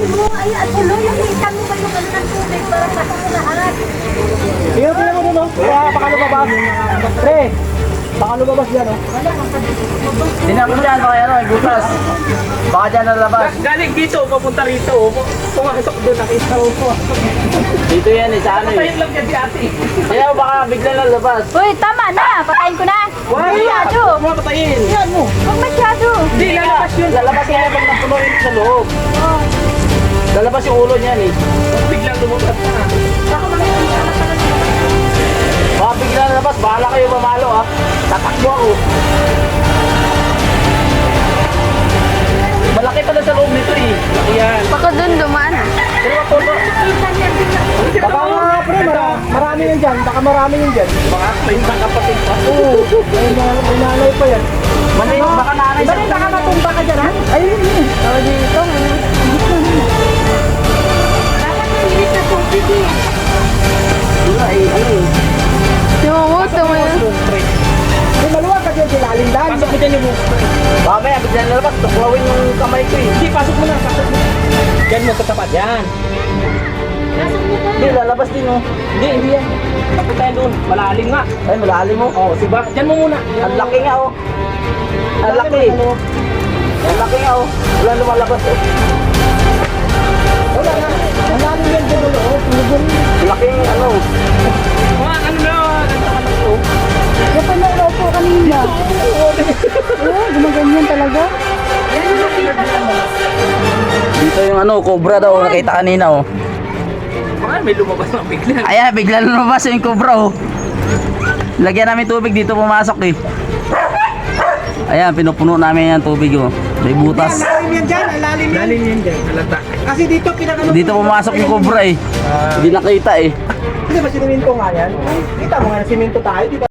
mo, ay, tuloy yung ikan mo ba yung ano ng tubig para pasok sa lahat. Tingnan mo dun, no? Kaya baka lumabas. Pre, baka lumabas yan, no? Tingnan mo dyan, baka ano, butas. Baka dyan nalabas. Galing dito, papunta rito. Pumasok doon, nakita ko po. Dito yan eh, sa ano eh. Patayin lang yan si ate. Kaya baka bigla nalabas. Uy, tama na. Patayin ko na. Why? Masyado. Huwag mo patayin. Yan mo. Huwag masyado. Hindi, lalabas yun. Lalabas yan pag napuno yun sa loob. Oh. Lalabas yung ulo niyan eh. Biglang lumabas na. Baka bigla nalabas, bahala kayo mamalo ah. Tatakbo ako. Malaki pala sa loob nito eh. Yan. Baka dun dumaan. Pero mapuno. Baka nga, pre, marami yun dyan. Baka marami yun dyan. Baka may isang kapatid pa. Oo, may nanay pa yan. Manay, baka nanay sa Baka matumba ka dyan, ha? Ayun, yun. Oh, dito. Dapat nililit na tubig eh. Wala eh, ano eh. Tumumot, tumumot. May maluwag ka dyan, silalim lang. Pasok mo dyan yung buhok. Baka may bigla nalabas, tuklawin yung kamay ko eh. Hindi, pasok mo na, pasok mo. Dyan mo katapat, yan. Pasok mo na. Hindi, lalabas din oh. Hindi yan. Tapos tayo doon, malalim nga. Ay, malalim mo. Oo, diba? Dyan mo muna. Ang laki nga oh. Ang laki. Ang laki nga oh. Wala lumalabas oh. Wala nga. Malalim yan dyan, oo. Tulog Ang laki ano. mga ano na, ganda ka lang to. Yan pa na po kanina. Oo, gumaganyan talaga. Yan yung nakita ko. Dito yung ano, cobra daw. Nakita kanina oh. Mga may lumabas na bigla. Ayan, bigla lumabas yung cobra oh. Lagyan namin tubig dito pumasok eh. Ayan, pinupuno namin yung tubig oh. May butas. Lalim yan dyan, lalim yan. Lalim yan dyan, halata. Kasi dito pinakano. Dito pumasok yung cobra eh. Hindi nakita eh. Hindi ba siniminto nga yan? Kita mo nga, siminto tayo, di ba?